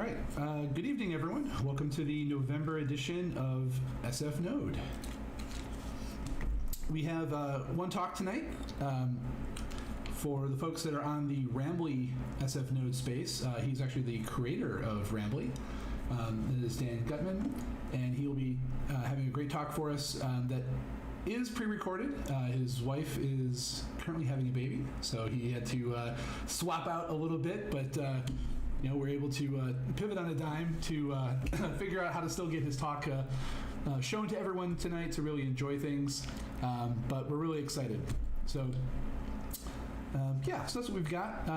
right. Good evening, everyone. Welcome to the November edition of SFNode. We have one talk tonight for the folks that are on the Rambly SFNode space. He's actually the creator of Rambly. It is Dan Guttman, and he will be having a great talk for us that is pre-recorded. His wife is currently having a baby, so he had to swap out a little bit, but we're able to pivot on a dime to figure out how to still get his talk shown to everyone tonight to really enjoy things. But we're really excited. So that's what we've got.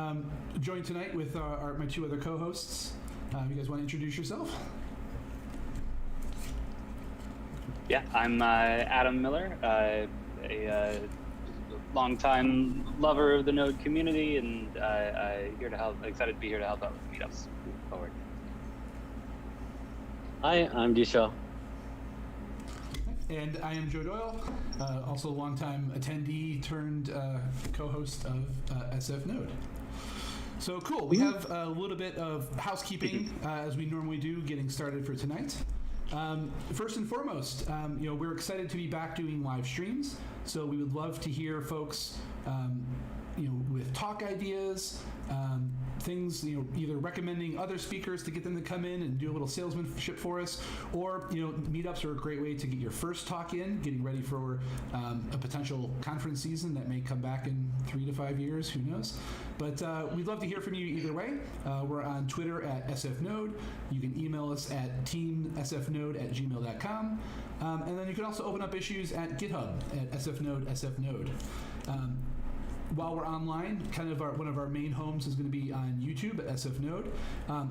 Joined tonight with my two other co-hosts. You guys want to introduce yourself? Yeah, I'm Adam Miller, a longtime lover of the Node community, and here to help. Excited to be here to help out with meetups moving forward. Hi, I'm Disha. And I am Joe Doyle, also a longtime attendee turned co-host of SFNode. So cool. We have a little bit of housekeeping as we normally do, getting started for tonight. First and foremost, we're excited to be back doing live streams. So we would love to hear folks, with talk ideas, things, either recommending other speakers to get them to come in and do a little salesmanship for us, or, meetups are a great way to get your first talk in, getting ready for a potential conference season that may come back in 3 to 5 years, who knows. But we'd love to hear from you either way. We're on Twitter at SFNode. You can email us at teamsfnode@gmail.com. And then you can also open up issues at GitHub at SFNode. While we're online, one of our main homes is going to be on YouTube at SFNode.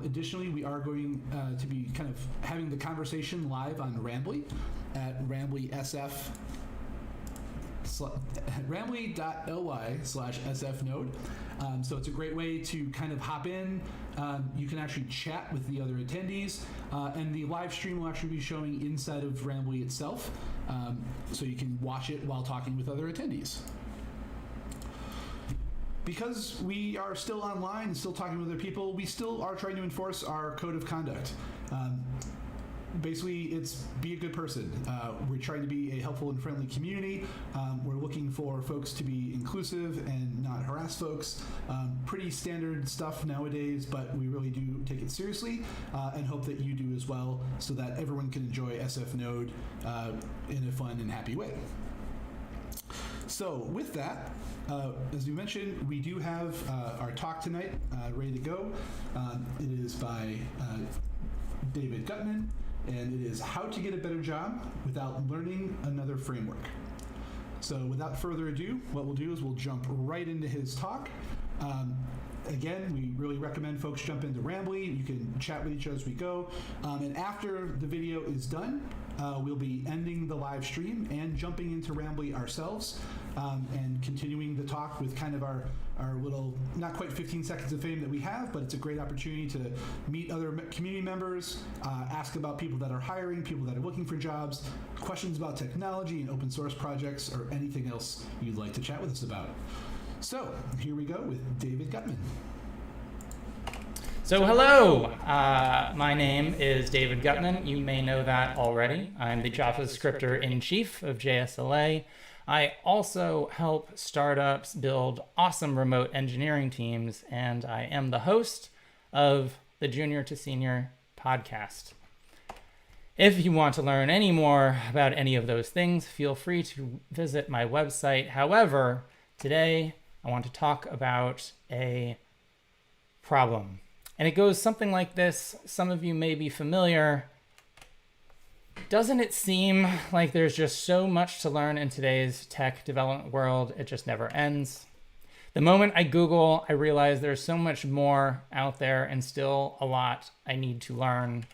Additionally, we are going to be kind of having the conversation live on Rambly at rambly.ly/SFNode. So it's a great way to kind of hop in. You can actually chat with the other attendees, and the live stream will actually be showing inside of Rambly itself, so you can watch it while talking with other attendees. Because we are still online and still talking with other people, we still are trying to enforce our code of conduct. Basically, it's be a good person. We're trying to be a helpful and friendly community. We're looking for folks to be inclusive and not harass folks. Pretty standard stuff nowadays, but we really do take it seriously and hope that you do as well, so that everyone can enjoy SFNode in a fun and happy way. So with that, as we mentioned, we do have our talk tonight ready to go. It is by David Guttman, and it is How to Get a Better Job Without Learning Another Framework. So without further ado, what we'll do is we'll jump right into his talk. Again, we really recommend folks jump into Rambly. You can chat with each other as we go. And after the video is done, we'll be ending the live stream and jumping into Rambly ourselves and continuing the talk with kind of our little, not quite 15 seconds of fame that we have, but it's a great opportunity to meet other community members, ask about people that are hiring, people that are looking for jobs, questions about technology and open source projects, or anything else you'd like to chat with us about. So here we go with David Guttman. So hello, my name is David Guttman. You may know that already. I'm the JavaScripter-in-chief of JSLA. I also help startups build awesome remote engineering teams, and I am the host of the Junior to Senior podcast. If you want to learn any more about any of those things, feel free to visit my website. However, today I want to talk about a problem. And it goes something like this. Some of you may be familiar. Doesn't it seem like there's just so much to learn in today's tech development world? It just never ends. The moment I Google, I realize there's so much more out there and still a lot I need to learn.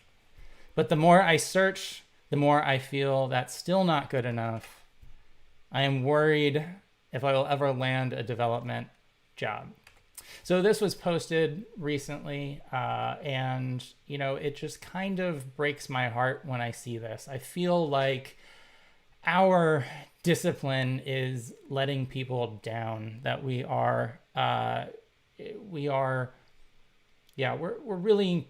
But the more I search, the more I feel that's still not good enough. I am worried if I will ever land a development job. So this was posted recently, and it just kind of breaks my heart when I see this. I feel like our discipline is letting people down, that we're really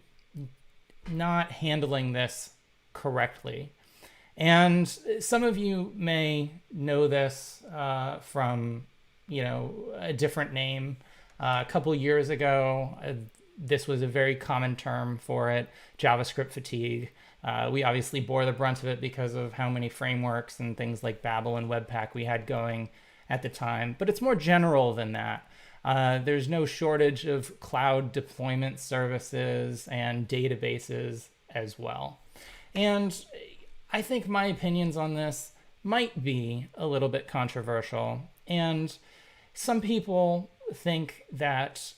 not handling this correctly. And some of you may know this from, a different name. A couple years ago, this was a very common term for it, JavaScript fatigue. We obviously bore the brunt of it because of how many frameworks and things like Babel and Webpack we had going at the time. But it's more general than that. There's no shortage of cloud deployment services and databases as well. And I think my opinions on this might be a little bit controversial. And some people think that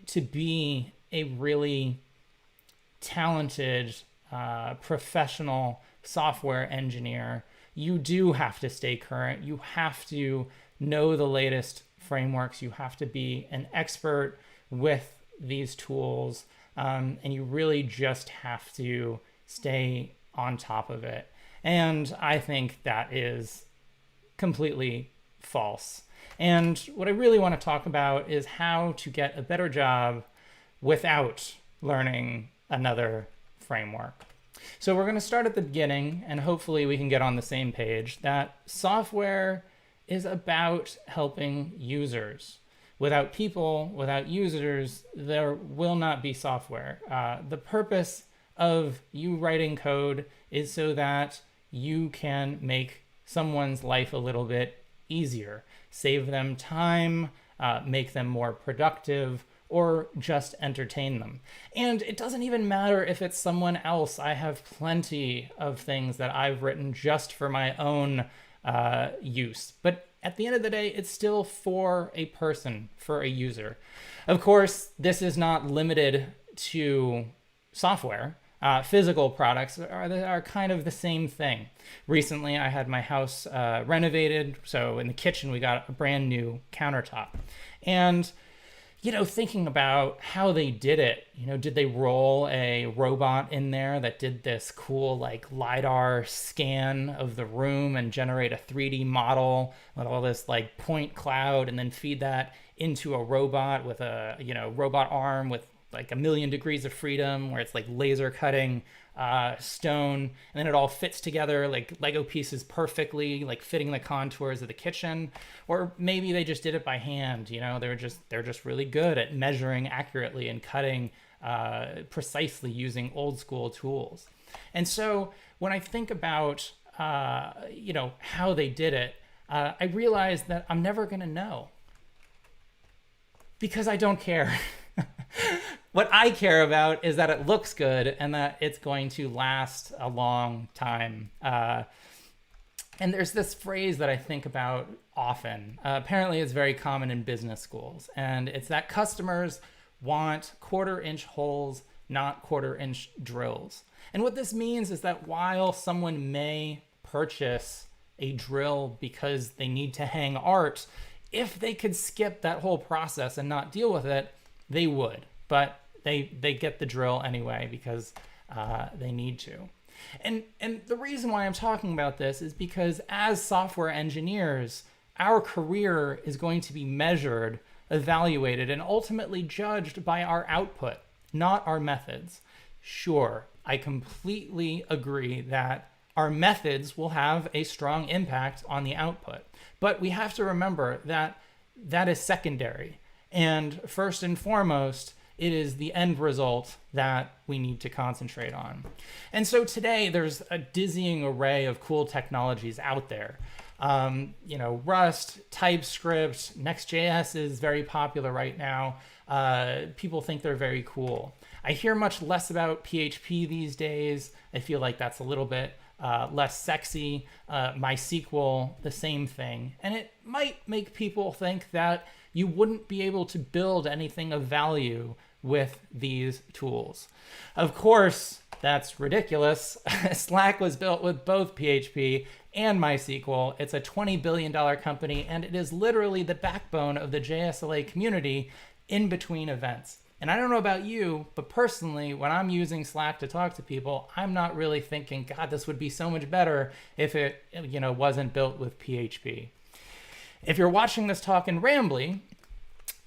to be a really talented, professional software engineer, you do have to stay current. You have to know the latest frameworks. You have to be an expert with these tools. And you really just have to stay on top of it. And I think that is completely false. And what I really want to talk about is how to get a better job without learning another framework. So we're going to start at the beginning, and hopefully we can get on the same page that software is about helping users. Without people, without users, there will not be software. The purpose of you writing code is so that you can make someone's life a little bit easier, save them time, make them more productive, or just entertain them. And it doesn't even matter if it's someone else. I have plenty of things that I've written just for my own use. But at the end of the day, it's still for a person, for a user. Of course, this is not limited to software. Physical products are kind of the same thing. Recently, I had my house renovated. So in the kitchen, we got a brand new countertop. And thinking about how they did it, did they roll a robot in there that did this cool like LiDAR scan of the room and generate a 3D model with all this like point cloud and then feed that into a robot with a, robot arm with like 1,000,000 degrees of freedom where it's like laser cutting stone, and then it all fits together like Lego pieces perfectly, like fitting the contours of the kitchen. Or maybe they just did it by hand. They're just really good at measuring accurately and cutting precisely using old school tools. And so when I think about how they did it, I realize that I'm never going to know because I don't care. What I care about is that it looks good and that it's going to last a long time. And there's this phrase that I think about often. Apparently, it's very common in business schools. And it's that customers want quarter-inch holes, not quarter-inch drills. And what this means is that while someone may purchase a drill because they need to hang art, if they could skip that whole process and not deal with it, they would. But they get the drill anyway because they need to. And the reason why I'm talking about this is because as software engineers, our career is going to be measured, evaluated, and ultimately judged by our output, not our methods. Sure, I completely agree that our methods will have a strong impact on the output. But we have to remember that that is secondary. And first and foremost, it is the end result that we need to concentrate on. And so today there's a dizzying array of cool technologies out there. Rust, TypeScript, Next.js is very popular right now. People think they're very cool. I hear much less about PHP these days. I feel like that's a little bit less sexy. MySQL, the same thing. And it might make people think that you wouldn't be able to build anything of value with these tools. Of course, that's ridiculous. Slack was built with both PHP and MySQL. It's a $20 billion company, and it is literally the backbone of the JSLA community in between events. And I don't know about you, but personally, when I'm using Slack to talk to people, I'm not really thinking, God, this would be so much better if it wasn't built with PHP. If you're watching this talk in Rambly,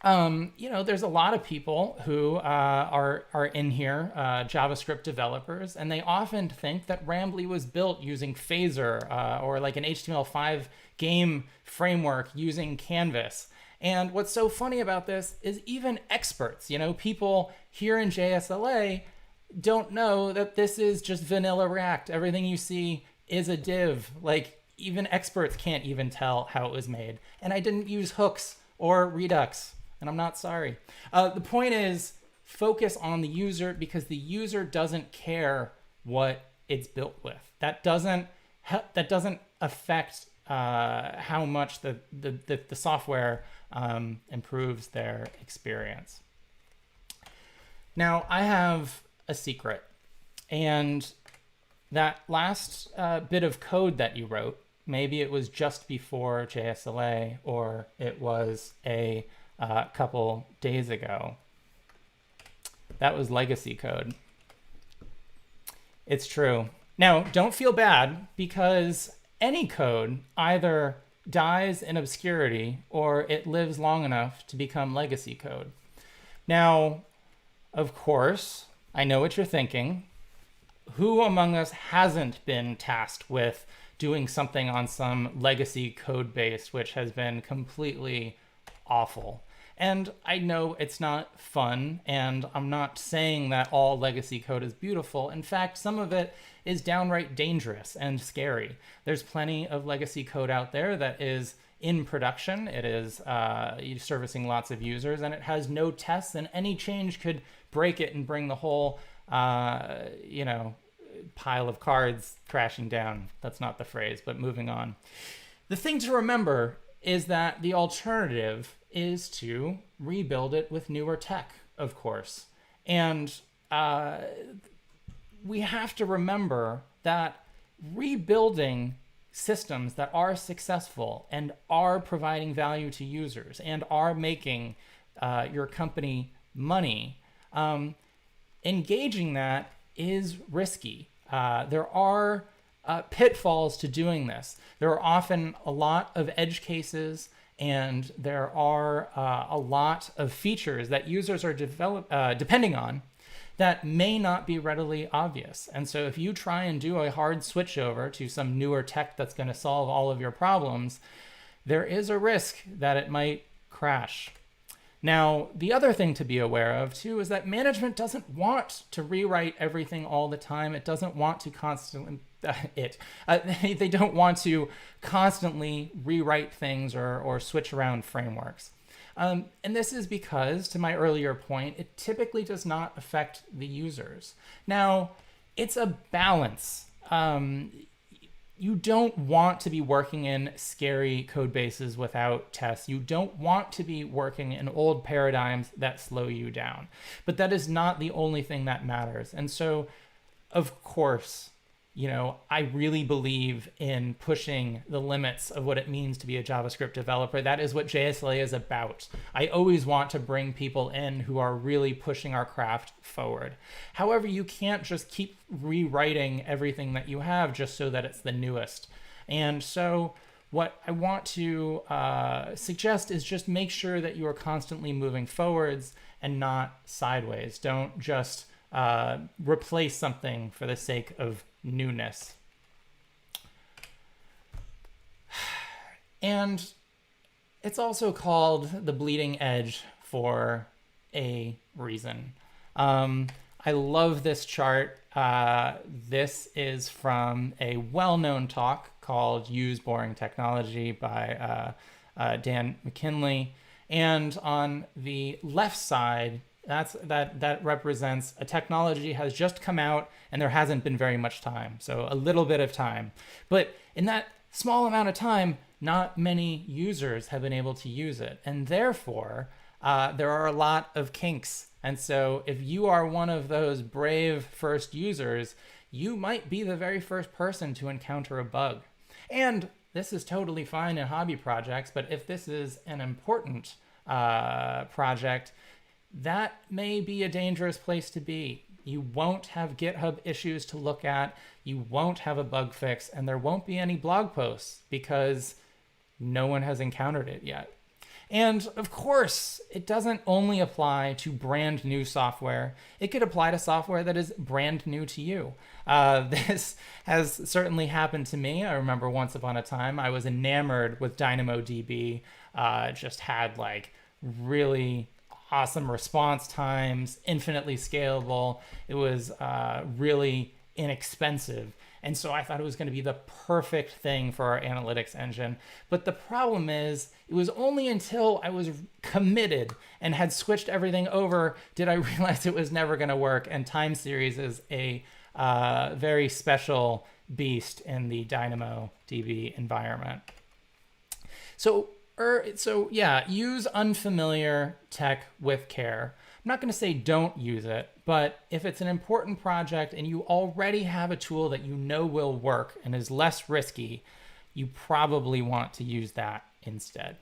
There's a lot of people who are in here, JavaScript developers, and they often think that Rambly was built using Phaser or like an HTML5 game framework using Canvas. And what's so funny about this is even experts, people here in JSLA don't know that this is just vanilla React. Everything you see is a div. Like even experts can't even tell how it was made. And I didn't use hooks or Redux. And I'm not sorry. The point is, focus on the user because the user doesn't care what it's built with. That doesn't affect how much the software improves their experience. Now, I have a secret, and that last bit of code that you wrote, maybe it was just before JSLA or it was a couple days ago. That was legacy code. It's true. Now, don't feel bad because any code either dies in obscurity or it lives long enough to become legacy code. Now, of course, I know what you're thinking. Who among us hasn't been tasked with doing something on some legacy code base which has been completely awful? And I know it's not fun, and I'm not saying that all legacy code is beautiful. In fact, some of it is downright dangerous and scary. There's plenty of legacy code out there that is in production. It is servicing lots of users, and it has no tests, and any change could break it and bring the whole, pile of cards crashing down. That's not the phrase, but moving on. The thing to remember is that the alternative is to rebuild it with newer tech, of course. And we have to remember that rebuilding systems that are successful and are providing value to users and are making your company money, engaging that is risky. There are pitfalls to doing this. There are often a lot of edge cases, and there are a lot of features that users are depending on that may not be readily obvious. And so if you try and do a hard switch over to some newer tech that's going to solve all of your problems, there is a risk that it might crash. Now, the other thing to be aware of, too, is that management doesn't want to rewrite everything all the time. It doesn't want to constantly... they don't want to constantly rewrite things or switch around frameworks. And this is because, to my earlier point, it typically does not affect the users. Now, it's a balance. You don't want to be working in scary code bases without tests. You don't want to be working in old paradigms that slow you down. But that is not the only thing that matters. And so, of course, I really believe in pushing the limits of what it means to be a JavaScript developer. That is what JSLA is about. I always want to bring people in who are really pushing our craft forward. However, you can't just keep rewriting everything that you have just so that it's the newest. And so what I want to suggest is just make sure that you are constantly moving forwards and not sideways. Don't just replace something for the sake of newness. And it's also called the bleeding edge for a reason. I love this chart. This is from a well-known talk called Use Boring Technology by Dan McKinley. And on the left side, that represents a technology has just come out and there hasn't been very much time. So a little bit of time. But in that small amount of time, not many users have been able to use it. And therefore, there are a lot of kinks. And so if you are one of those brave first users, you might be the very first person to encounter a bug. And this is totally fine in hobby projects, but if this is an important project, that may be a dangerous place to be. You won't have GitHub issues to look at, you won't have a bug fix, and there won't be any blog posts because no one has encountered it yet. And of course, it doesn't only apply to brand new software. It could apply to software that is brand new to you. This has certainly happened to me. I remember once upon a time, I was enamored with DynamoDB, just had like really awesome response times, infinitely scalable. It was really inexpensive. And so I thought it was going to be the perfect thing for our analytics engine. But the problem is, it was only until I was committed and had switched everything over did I realize it was never going to work. And time series is a very special beast in the DynamoDB environment. So yeah, use unfamiliar tech with care. I'm not going to say don't use it, but if it's an important project and you already have a tool that you know will work and is less risky, you probably want to use that instead.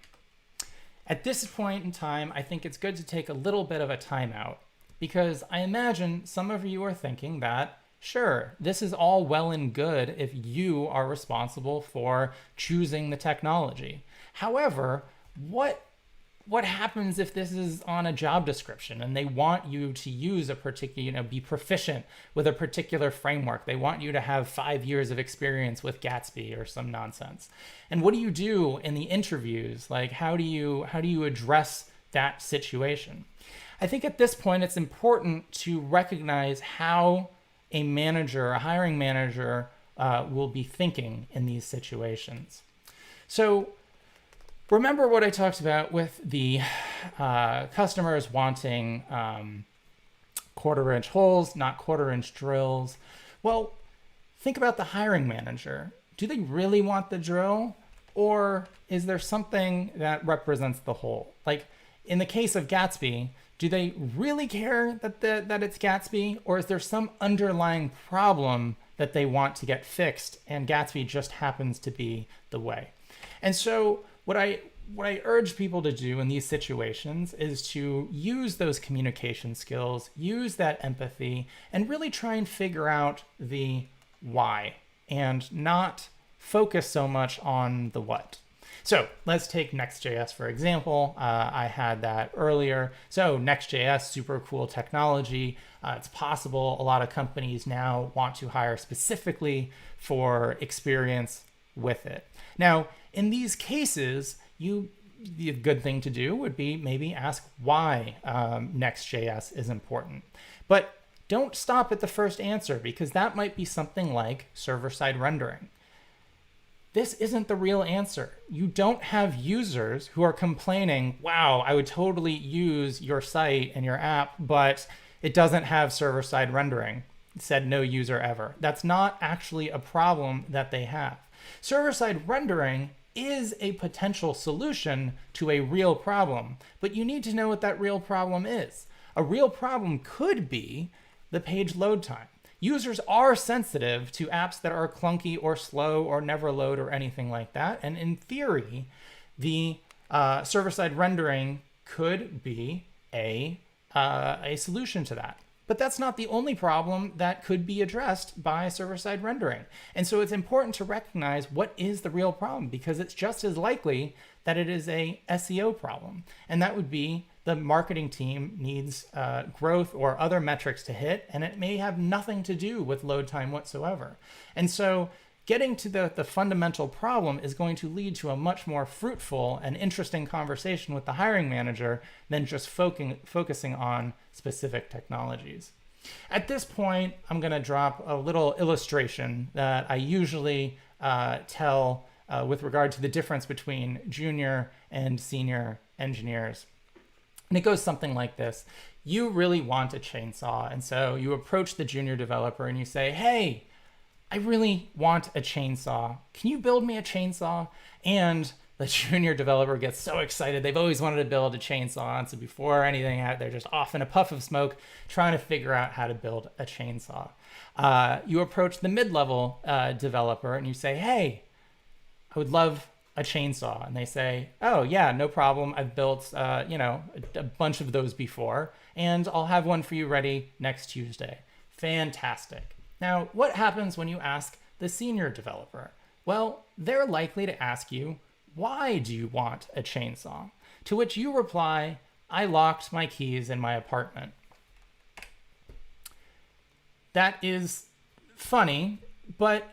At this point in time, I think it's good to take a little bit of a timeout, because I imagine some of you are thinking that, sure, this is all well and good if you are responsible for choosing the technology. However, what happens if this is on a job description and they want you to use a particular, be proficient with a particular framework? They want you to have 5 years of experience with Gatsby or some nonsense. And what do you do in the interviews? Like, how do you address that situation? I think at this point, it's important to recognize how a manager, a hiring manager, will be thinking in these situations. So remember what I talked about with the customers wanting quarter-inch holes, not quarter-inch drills. Well, think about the hiring manager. Do they really want the drill, or is there something that represents the hole? Like in the case of Gatsby, do they really care that it's Gatsby, or is there some underlying problem that they want to get fixed, and Gatsby just happens to be the way? And so what I urge people to do in these situations is to use those communication skills, use that empathy, and really try and figure out the why and not focus so much on the what. So let's take Next.js, for example. I had that earlier. So Next.js, super cool technology. It's possible a lot of companies now want to hire specifically for experience with it. Now, in these cases, the good thing to do would be maybe ask why Next.js is important. But don't stop at the first answer, because that might be something like server-side rendering. This isn't the real answer. You don't have users who are complaining, wow, I would totally use your site and your app, but it doesn't have server-side rendering. It said no user ever. That's not actually a problem that they have. Server-side rendering is a potential solution to a real problem, but you need to know what that real problem is. A real problem could be the page load time. Users are sensitive to apps that are clunky or slow or never load or anything like that. And in theory, the server-side rendering could be a solution to that. But that's not the only problem that could be addressed by server-side rendering. And so it's important to recognize what is the real problem, because it's just as likely that it is a SEO problem. And that would be the marketing team needs growth or other metrics to hit, and it may have nothing to do with load time whatsoever. And so getting to the fundamental problem is going to lead to a much more fruitful and interesting conversation with the hiring manager than just focusing on specific technologies. At this point, I'm going to drop a little illustration that I usually tell with regard to the difference between junior and senior engineers. And it goes something like this. You really want a chainsaw, and so you approach the junior developer and you say, hey, I really want a chainsaw. Can you build me a chainsaw? And the junior developer gets so excited. They've always wanted to build a chainsaw. And so before anything, they're just off in a puff of smoke trying to figure out how to build a chainsaw. You approach the mid-level developer and you say, hey, I would love a chainsaw. And they say, oh yeah, no problem. I've built a bunch of those before, and I'll have one for you ready next Tuesday. Fantastic. Now, what happens when you ask the senior developer? Well, they're likely to ask you, why do you want a chainsaw? To which you reply, I locked my keys in my apartment. That is funny, but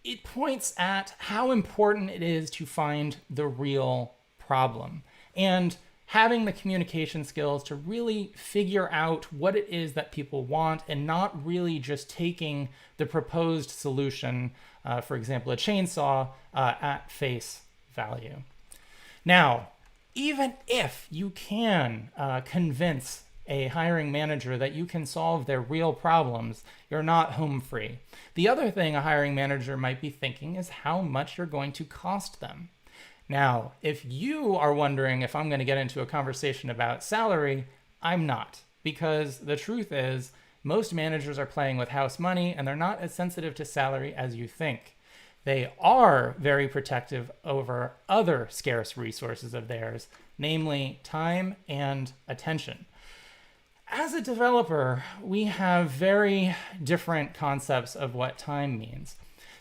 it points at how important it is to find the real problem and having the communication skills to really figure out what it is that people want and not really just taking the proposed solution, for example, a chainsaw, at face value. Now, even if you can convince a hiring manager that you can solve their real problems, you're not home free. The other thing a hiring manager might be thinking is how much you're going to cost them. Now, if you are wondering if I'm going to get into a conversation about salary, I'm not, because the truth is most managers are playing with house money and they're not as sensitive to salary as you think. They are very protective over other scarce resources of theirs, namely time and attention. As a developer, we have very different concepts of what time means.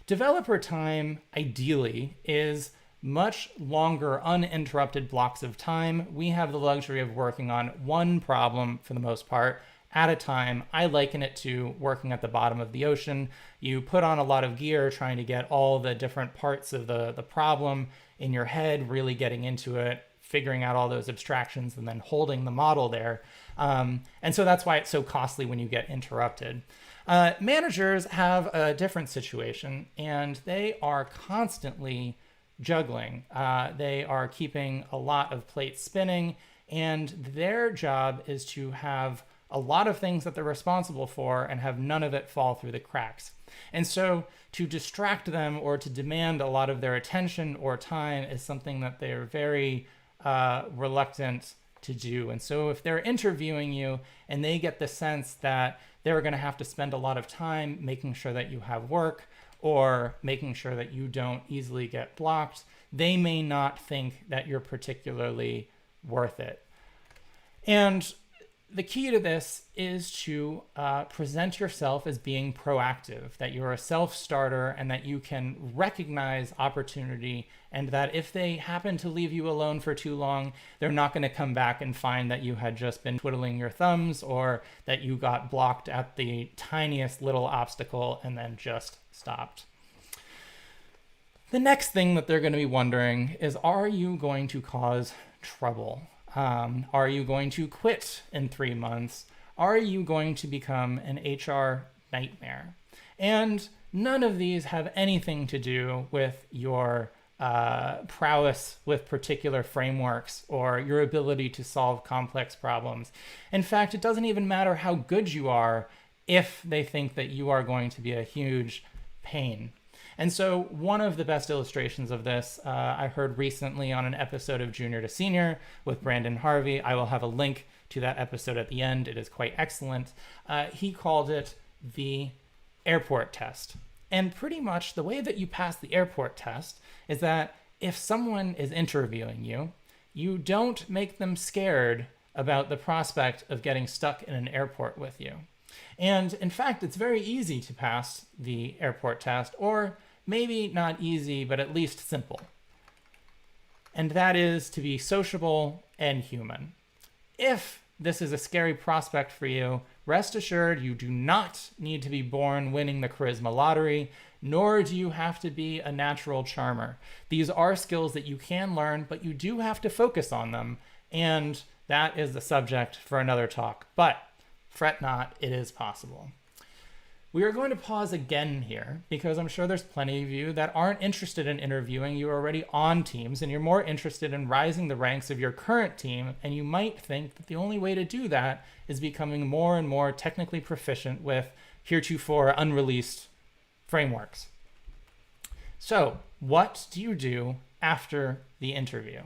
Developer time, ideally, is much longer uninterrupted blocks of time. We have the luxury of working on one problem for the most part at a time. I liken it to working at the bottom of the ocean. You put on a lot of gear trying to get all the different parts of the problem in your head, really getting into it, figuring out all those abstractions and then holding the model there. And so that's why it's so costly when you get interrupted. Managers have a different situation and they are constantly juggling. They are keeping a lot of plates spinning, and their job is to have a lot of things that they're responsible for and have none of it fall through the cracks. And so to distract them or to demand a lot of their attention or time is something that they're very reluctant to do. And so if they're interviewing you and they get the sense that they're going to have to spend a lot of time making sure that you have work or making sure that you don't easily get blocked, they may not think that you're particularly worth it. And the key to this is to present yourself as being proactive, that you're a self-starter and that you can recognize opportunity, and that if they happen to leave you alone for too long, they're not going to come back and find that you had just been twiddling your thumbs or that you got blocked at the tiniest little obstacle and then just stopped. The next thing that they're going to be wondering is, are you going to cause trouble? Are you going to quit in 3 months? Are you going to become an HR nightmare? And none of these have anything to do with your prowess with particular frameworks or your ability to solve complex problems. In fact, it doesn't even matter how good you are if they think that you are going to be a huge pain. And so one of the best illustrations of this, I heard recently on an episode of Junior to Senior with Brandon Harvey. I will have a link to that episode at the end. It is quite excellent. He called it the airport test. And pretty much the way that you pass the airport test is that if someone is interviewing you, you don't make them scared about the prospect of getting stuck in an airport with you. And in fact, it's very easy to pass the airport test, or maybe not easy, but at least simple. And that is to be sociable and human. If this is a scary prospect for you, rest assured you do not need to be born winning the charisma lottery, nor do you have to be a natural charmer. These are skills that you can learn, but you do have to focus on them, and that is the subject for another talk. But fret not, it is possible. We are going to pause again here because I'm sure there's plenty of you that aren't interested in interviewing. You're already on teams and you're more interested in rising the ranks of your current team. And you might think that the only way to do that is becoming more and more technically proficient with heretofore unreleased frameworks. So what do you do after the interview?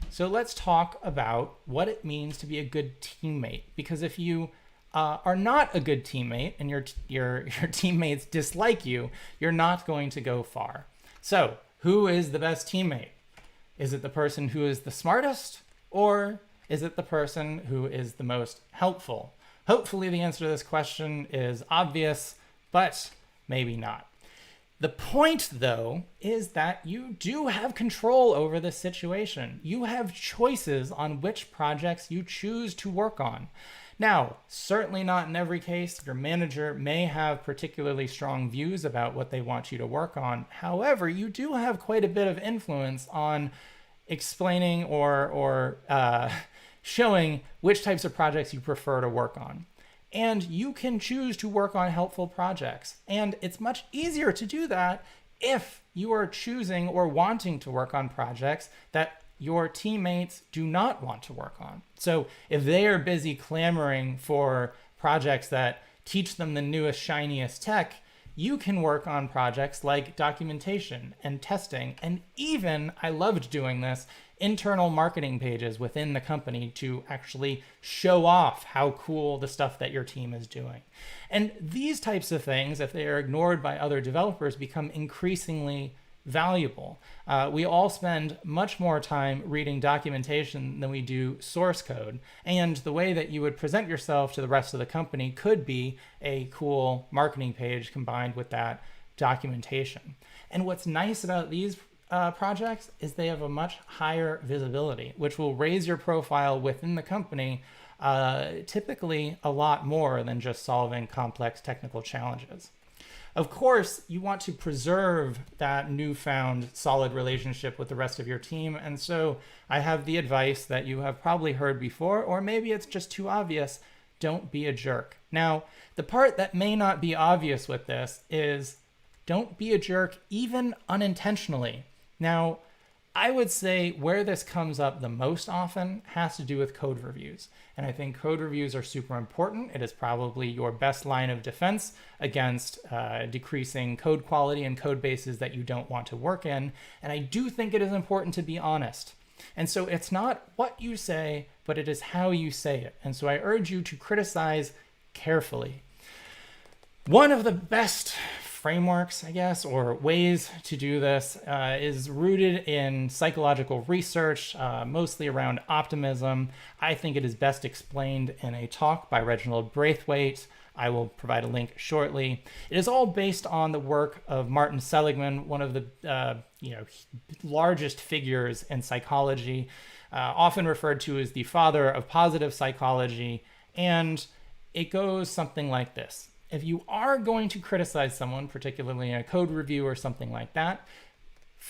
So let's talk about what it means to be a good teammate, because if you are not a good teammate and your teammates dislike you, you're not going to go far. So who is the best teammate? Is it the person who is the smartest, or is it the person who is the most helpful? Hopefully the answer to this question is obvious, but maybe not. The point, though, is that you do have control over the situation. You have choices on which projects you choose to work on. Now, certainly not in every case. Your manager may have particularly strong views about what they want you to work on. However, you do have quite a bit of influence on explaining or showing which types of projects you prefer to work on. And you can choose to work on helpful projects. And it's much easier to do that if you are choosing or wanting to work on projects that your teammates do not want to work on. So if they are busy clamoring for projects that teach them the newest, shiniest tech, you can work on projects like documentation and testing, and even, I loved doing this, internal marketing pages within the company to actually show off how cool the stuff that your team is doing. And these types of things, if they are ignored by other developers, become increasingly valuable. We all spend much more time reading documentation than we do source code. And the way that you would present yourself to the rest of the company could be a cool marketing page combined with that documentation. And what's nice about these projects is they have a much higher visibility, which will raise your profile within the company typically a lot more than just solving complex technical challenges. Of course, you want to preserve that newfound solid relationship with the rest of your team. And so I have the advice that you have probably heard before, or maybe it's just too obvious: don't be a jerk. Now, the part that may not be obvious with this is don't be a jerk even unintentionally. Now, I would say where this comes up the most often has to do with code reviews. And I think code reviews are super important. It is probably your best line of defense against decreasing code quality and code bases that you don't want to work in. And I do think it is important to be honest. And so it's not what you say, but it is how you say it. And so I urge you to criticize carefully. One of the best frameworks, I guess, or ways to do this is rooted in psychological research, mostly around optimism. I think it is best explained in a talk by Reginald Braithwaite. I will provide a link shortly. It is all based on the work of Martin Seligman, one of the largest figures in psychology, often referred to as the father of positive psychology. And it goes something like this. If you are going to criticize someone, particularly in a code review or something like that,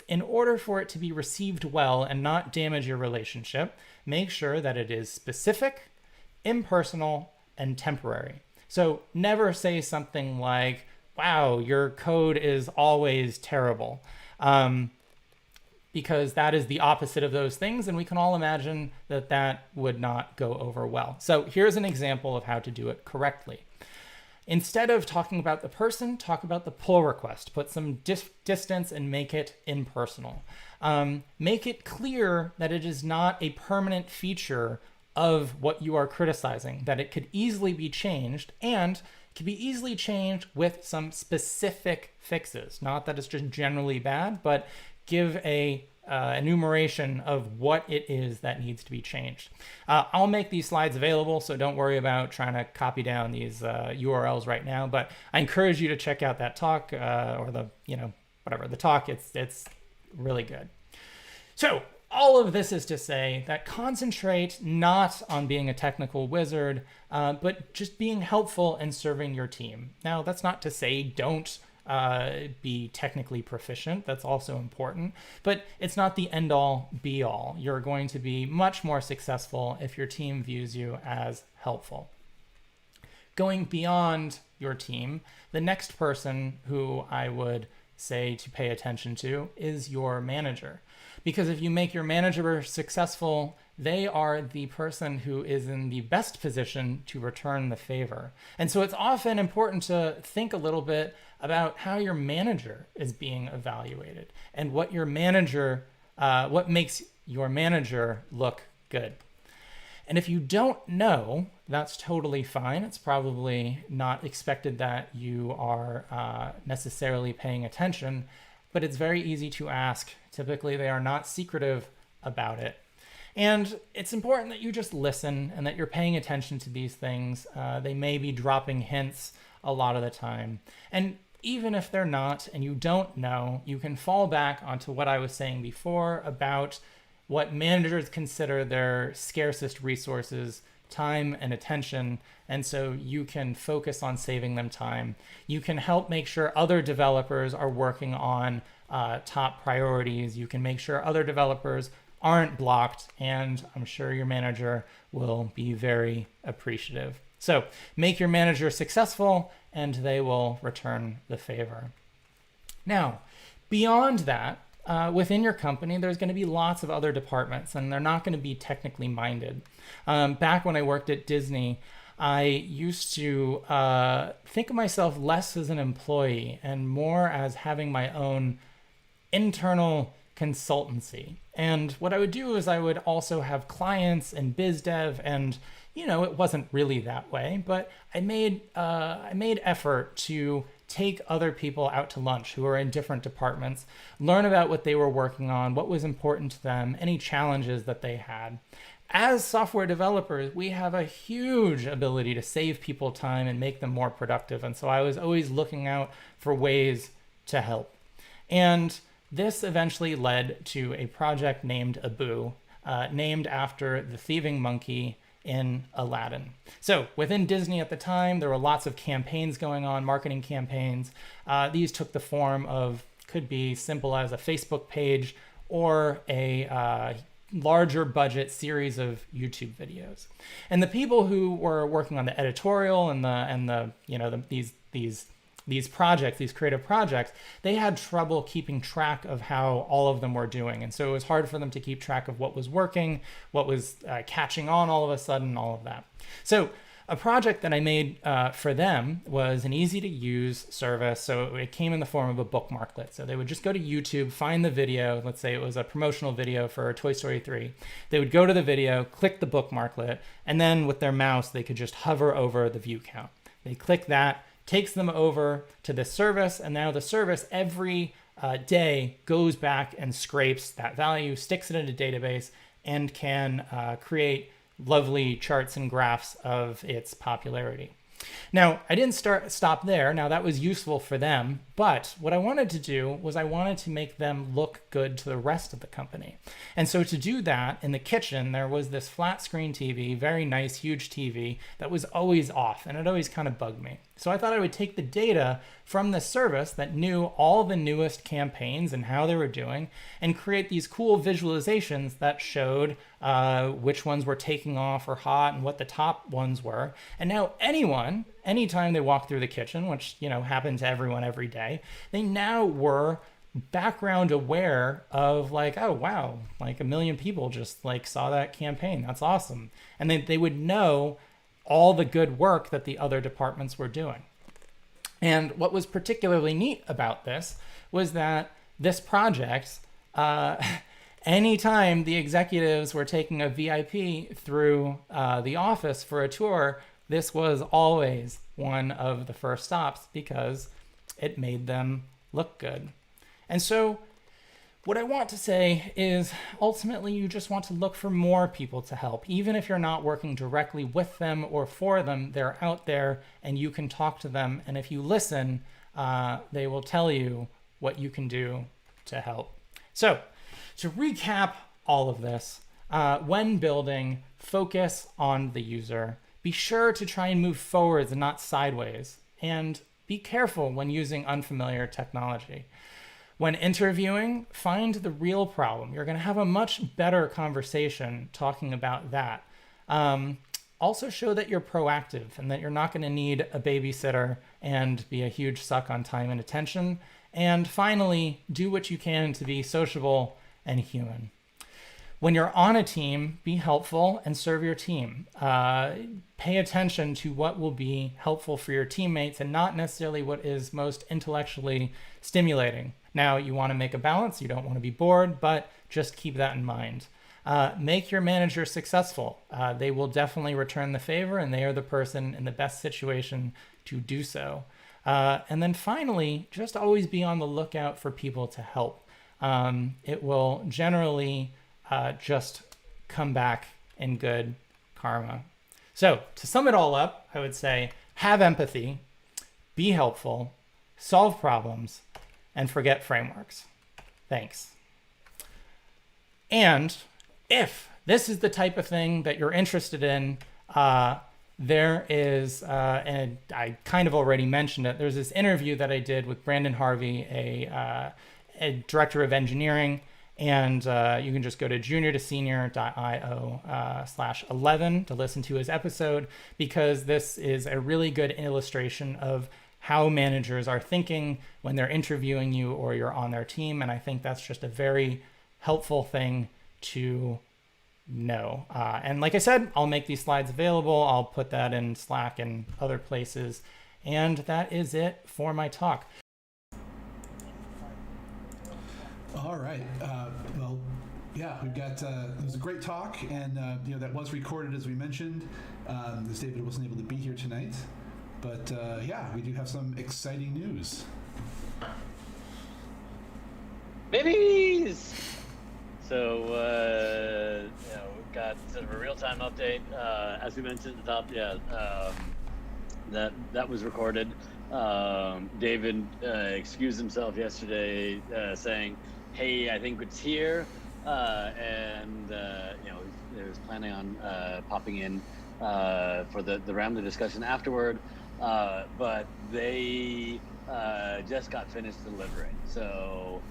in order for it to be received well and not damage your relationship, make sure that it is specific, impersonal, and temporary. So never say something like, wow, your code is always terrible, because that is the opposite of those things, and we can all imagine that that would not go over well. So here's an example of how to do it correctly. Instead of talking about the person, talk about the pull request. Put some distance and make it impersonal. Make it clear that it is not a permanent feature of what you are criticizing, that it could easily be changed, and can be easily changed with some specific fixes. Not that it's just generally bad, but give a enumeration of what it is that needs to be changed. I'll make these slides available, so don't worry about trying to copy down these URLs right now, but I encourage you to check out that talk or the talk. It's really good. So all of this is to say that concentrate not on being a technical wizard, but just being helpful and serving your team. Now, that's not to say don't be technically proficient. That's also important, but it's not the end all be all. You're going to be much more successful if your team views you as helpful. Going beyond your team, the next person who I would say to pay attention to is your manager. Because if you make your manager successful, they are the person who is in the best position to return the favor. And so it's often important to think a little bit about how your manager is being evaluated and what what makes your manager look good. And if you don't know, that's totally fine. It's probably not expected that you are necessarily paying attention, but it's very easy to ask. Typically, they are not secretive about it. And it's important that you just listen and that you're paying attention to these things. They may be dropping hints a lot of the time. And even if they're not and you don't know, you can fall back onto what I was saying before about what managers consider their scarcest resources, time and attention. And so you can focus on saving them time. You can help make sure other developers are working on top priorities. You can make sure other developers aren't blocked, and I'm sure your manager will be very appreciative. So make your manager successful and they will return the favor. Now, beyond that, within your company, there's going to be lots of other departments, and they're not going to be technically minded. Back when I worked at Disney, I used to think of myself less as an employee and more as having my own internal consultancy. And what I would do is I would also have clients and biz dev, and it wasn't really that way, but I made effort to take other people out to lunch who are in different departments, learn about what they were working on, what was important to them, any challenges that they had. As software developers, we have a huge ability to save people time and make them more productive. And so I was always looking out for ways to help. And this eventually led to a project named Abu, named after the thieving monkey in Aladdin. So within Disney at the time, there were lots of campaigns going on, marketing campaigns. These took the form of, could be simple as a Facebook page or a larger budget series of YouTube videos. And the people who were working on the editorial and these projects, these creative projects, they had trouble keeping track of how all of them were doing. And so it was hard for them to keep track of what was working, what was catching on all of a sudden, all of that. So a project that I made for them was an easy to use service. So it came in the form of a bookmarklet. So they would just go to YouTube, find the video. Let's say it was a promotional video for Toy Story 3. They would go to the video, click the bookmarklet, and then with their mouse, they could just hover over the view count. They click that, takes them over to this service, and now the service every day goes back and scrapes that value, sticks it in a database, and can create lovely charts and graphs of its popularity. Now, I didn't stop there. Now, that was useful for them, but what I wanted to do was I wanted to make them look good to the rest of the company. And so to do that, in the kitchen, there was this flat screen TV, very nice, huge TV, that was always off, and it always kind of bugged me. So I thought I would take the data from this service that knew all the newest campaigns and how they were doing and create these cool visualizations that showed which ones were taking off or hot and what the top ones were. And now anytime they walk through the kitchen, which happened to everyone every day, they now were background aware of like, oh wow, like 1 million people just like saw that campaign. That's awesome. And they would know all the good work that the other departments were doing. And what was particularly neat about this was that this project, anytime the executives were taking a VIP through the office for a tour, this was always one of the first stops because it made them look good. And so what I want to say is ultimately you just want to look for more people to help. Even if you're not working directly with them or for them, they're out there and you can talk to them. And if you listen, they will tell you what you can do to help. So to recap all of this, when building, focus on the user. Be sure to try and move forwards and not sideways. And be careful when using unfamiliar technology. When interviewing, find the real problem. You're going to have a much better conversation talking about that. Also show that you're proactive and that you're not going to need a babysitter and be a huge suck on time and attention. And finally, do what you can to be sociable and human. When you're on a team, be helpful and serve your team. Pay attention to what will be helpful for your teammates and not necessarily what is most intellectually stimulating. Now, you want to make a balance. You don't want to be bored, but just keep that in mind. Make your manager successful. They will definitely return the favor, and they are the person in the best situation to do so. And then finally, just always be on the lookout for people to help. It will generally just come back in good karma. So to sum it all up, I would say have empathy, be helpful, solve problems, and forget frameworks. Thanks. And if this is the type of thing that you're interested in, there is, and I kind of already mentioned it, there's this interview that I did with Brandon Harvey, a director of engineering, and you can just go to junior-to-senior.io/11 to listen to his episode, because this is a really good illustration of how managers are thinking when they're interviewing you or you're on their team. And I think that's just a very helpful thing to know. And like I said, I'll make these slides available. I'll put that in Slack and other places. And that is it for my talk. All right. Well, yeah, we've got, it was a great talk, and that was recorded, as we mentioned, as David wasn't able to be here tonight. But yeah, we do have some exciting news. Babies! So, we've got sort of a real-time update. As we mentioned at the top, that was recorded. David excused himself yesterday, saying, "Hey, I think it's here," and he was planning on popping in for the Rambler discussion afterward, but they just got finished delivering. So,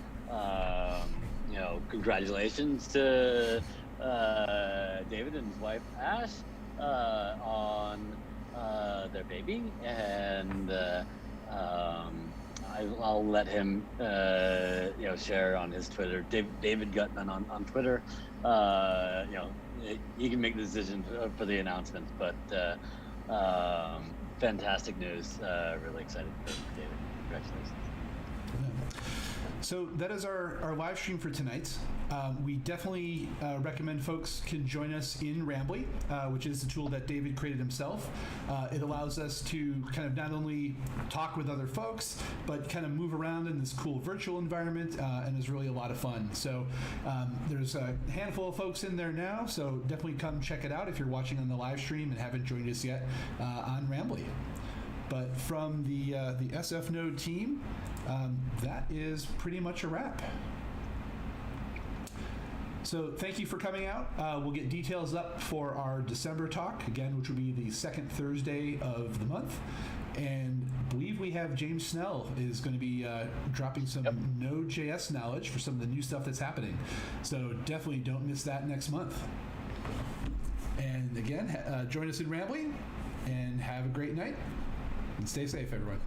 congratulations to David and his wife Ash on their baby, and I'll let him share on his Twitter, David Guttman on Twitter. He can make the decision for the announcement, but fantastic news. Really excited for David. Congratulations. So that is our live stream for tonight. We definitely recommend folks can join us in Rambly, which is the tool that David created himself. It allows us to kind of not only talk with other folks, but kind of move around in this cool virtual environment, and is really a lot of fun. So there's a handful of folks in there now, so definitely come check it out if you're watching on the live stream and haven't joined us yet on Rambly. But from the SFNode team, that is pretty much a wrap. So thank you for coming out. We'll get details up for our December talk, again, which will be the second Thursday of the month. And I believe we have James Snell is going to be dropping some Node.js knowledge for some of the new stuff that's happening. So definitely don't miss that next month. And again, join us in Rambling, and have a great night. And stay safe, everyone.